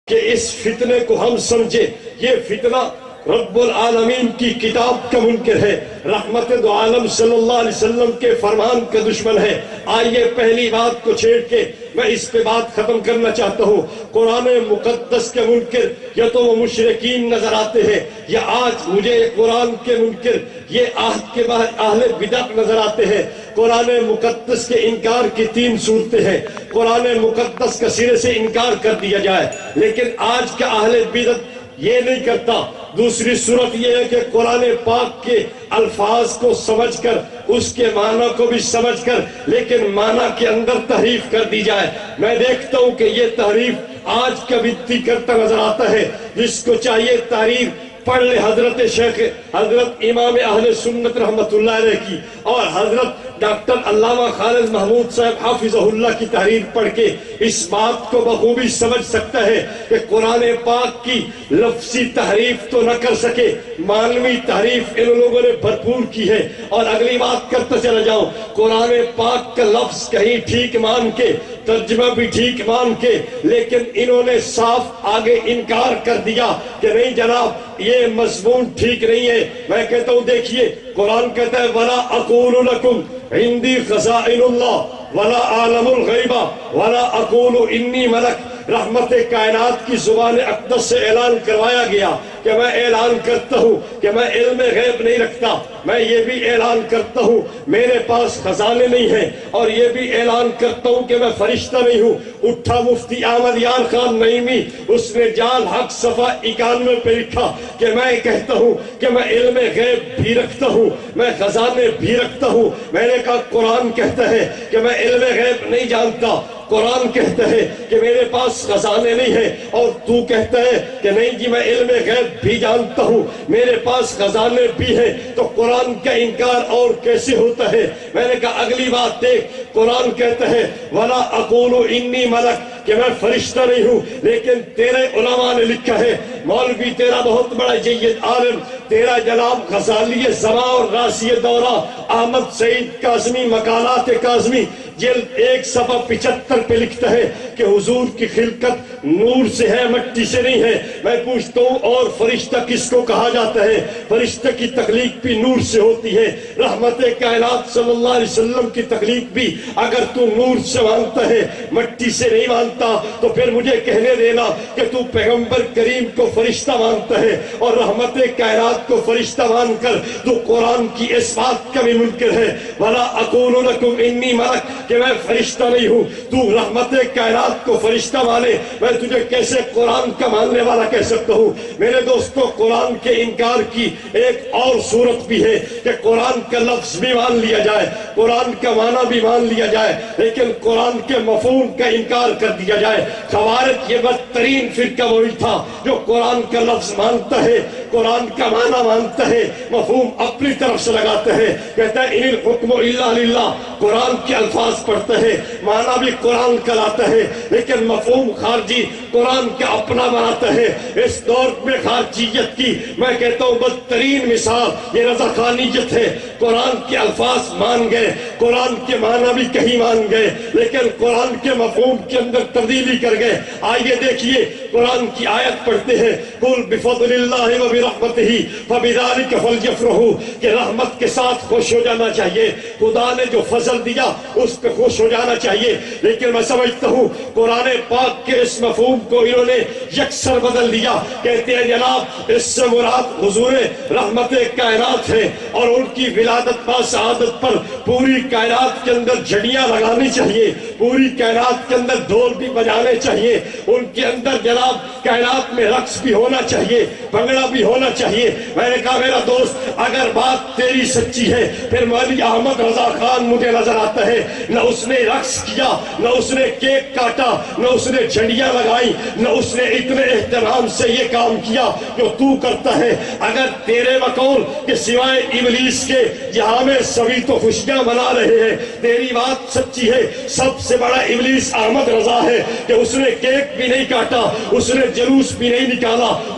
کہ اس فتنے کو ہم سمجھے یہ فتنہ رب العالمین کی کتاب کا منکر ہے، رحمت دو عالم صلی اللہ علیہ وسلم کے فرمان کا دشمن ہے۔ آئیے پہلی بات کو چھیڑ کے میں اس پہ بات ختم کرنا چاہتا ہوں۔ قرآن مقدس کے منکر یا تو وہ مشرکین نظر آتے ہیں، یا آج مجھے قرآن کے منکر یہ عہد کے بعد اہل بدعت نظر آتے ہیں۔ قرآن مقدس کے انکار کی تین صورتیں ہیں۔ قرآن مقدس کا سرے سے انکار کر دیا جائے، لیکن آج کا اہل بدعت یہ نہیں کرتا۔ دوسری صورت یہ ہے کہ قرآن پاک کے الفاظ کو سمجھ کر اس کے معنی کو بھی سمجھ کر لیکن معنی کے اندر تحریف کر دی جائے۔ میں دیکھتا ہوں کہ یہ تحریف آج کا بھی کرتا نظر آتا ہے۔ جس کو چاہیے تحریف پڑھ لے حضرت شیخ حضرت امام اہل سنت رحمت اللہ علیہ کی اور حضرت ڈاکٹر علامہ خالد محمود صاحب حافظہ اللہ کی تحریر پڑھ کے اس بات کو بخوبی سمجھ سکتا ہے کہ قرآن پاک کی لفظی تحریف تو نہ کر سکے، معنوی تحریف ان لوگوں نے بھرپور کی ہے۔ اور اگلی بات کرتا چلا جاؤں، قرآن پاک کا لفظ کہیں ٹھیک مان کے ترجمہ بھی ٹھیک مان کے لیکن انہوں نے صاف آگے انکار کر دیا کہ نہیں جناب یہ مضمون ٹھیک نہیں ہے۔ میں کہتا ہوں دیکھیے قرآن کہتا ہے وَلَا أَقُولُ لَكُمْ عِنْدِي خَزَائِنُ اللَّهِ وَلَا أَعْلَمُ الْغَيْبَ وَلَا أَقُولُ إِنِّي مَلَكٌ۔ رحمت کائنات کی زبان اقدس سے اعلان کروایا گیا کہ میں اعلان کرتا ہوں کہ میں علم غیب نہیں رکھتا، میں یہ بھی اعلان کرتا ہوں میرے پاس خزانے نہیں ہیں، اور یہ بھی اعلان کرتا ہوں کہ میں فرشتہ نہیں ہوں۔ اٹھا مفتی احمد یار خان نعیمی، اس نے جال حق صفحہ 91 پہ لکھا کہ میں کہتا ہوں کہ میں علم غیب بھی رکھتا ہوں، میں خزانے بھی رکھتا ہوں۔ میں نے کہا قرآن کہتا ہے کہ میں علم غیب نہیں جانتا، قرآن کہتا ہے کہ میرے پاس خزانے نہیں ہیں، اور تو کہتا ہے کہ نہیں جی میں علم غیب بھی جانتا ہوں، میرے پاس خزانے بھی ہیں، تو قرآن کا انکار اور کیسے ہوتا ہے؟ میں نے کہا اگلی بات دیکھ، قرآن کہتا ہے وَلَا أَقُولُ إِنِّي مَلَكٌ کہ میں فرشتہ نہیں ہوں، لیکن تیرے علماء نے لکھا ہے، مولوی تیرا بہت بڑا جید عالم تیرا جناب غزالی زما اور راسی دورہ احمد سعید کاظمی مقالات کاظمی جلد 1 صفحہ 75 پہ لکھتا ہے کہ حضور کی خلقت نور سے ہے مٹی سے نہیں ہے۔ میں پوچھتا ہوں اور فرشتہ کس کو کہا جاتا ہے؟ فرشتہ کی تخلیق بھی نور سے ہوتی ہے۔ رحمت کائنات صلی اللہ علیہ وسلم کی تخلیق بھی اگر تو نور سے مانتا ہے مٹی سے نہیں مانتا تو پھر مجھے کہنے دینا کہ تو پیغمبر کریم کو فرشتہ مانتا ہے اور رحمت کائنات کو فرشتہ مان کر تو قرآن کی اس بات کا بھی منکر ہے۔ وَلَا أَقُولُ لَكُمْ إِنِّي مَلَكٌ کہ میں فرشتہ نہیں ہوں، تو رحمت کائنات کو فرشتہ مانے، میں تجھے کیسے قرآن کا ماننے والا کہہ سکتا ہوں؟ میرے دوستو قرآن کے انکار کی ایک اور صورت بھی ہے کہ قرآن کا لفظ بھی مان لیا جائے، قرآن کا معنی بھی مان لیا جائے، لیکن قرآن کے مفہوم کا انکار کر دیا جائے۔ خوارج یہ بدترین فرقہ وہی تھا جو قرآن کا لفظ مانتا ہے، قرآن کا معنی مانتا ہے، مفہوم اپنی طرف سے لگاتا ہے، کہتا ہے ان الحکم الا للہ، قرآن کے الفاظ پڑھتا ہے، معنی بھی قرآن کا لاتا ہے، لیکن مفہوم خارجی قرآن کا اپنا بناتا ہے۔ اس دور میں خارجیت کی میں کہتا ہوں بدترین مثال یہ رضا خانیت ہے۔ قرآن کے الفاظ مان گئے، قرآن کے معنی بھی کہیں مان گئے، لیکن قرآن کے مفہوم کے اندر تبدیلی کر گئے۔ آئیے دیکھیے قرآن کی آیت پڑھتے ہیں قل بفضل اللہ وبرحمتہ فبذلک فلیفرحوا کہ رحمت کے ساتھ خوش ہو جانا چاہیے، خدا نے جو فضل دیا اس پہ خوش ہو جانا چاہیے۔ لیکن میں سمجھتا ہوں قرآن پاک کے اس مفہوم کو انہوں نے یکسر بدل دیا، کہتے ہیں جناب اس سے مراد حضور رحمت کائنات ہے اور ان کی ولادت با سعادت پر پوری کائنات کے اندر جھڑیاں لگانی چاہیے، پوری کائنات کے اندر ڈھول بھی بجانے چاہیے، ان کے اندر جناب کائنات میں رقص بھی ہونا چاہیے، بھنگڑا بھی ہونا چاہیے۔ میں نے کہا میرا دوست اگر بات تیری سچی ہے پھر مولوی احمد رضا خان مجھے نظر آتا ہے نہ اس نے رقص کیا، نہ اس نے کیک کاٹا، نہ اس نے جھنڈیاں لگائی، نہ اس نے اتنے اہتمام سے یہ کام کیا جو تو کرتا ہے۔ اگر تیرے بقول کہ سوائے ابلیس کے یہاں میں سبھی تو خوشیاں منا رہے ہیں، تیری بات سچی ہے، سب سے بڑا ابلیس احمد رضا ہے کہ اس نے کیک بھی نہیں کاٹا، اس نے جلوس بھی نہیں نکالا،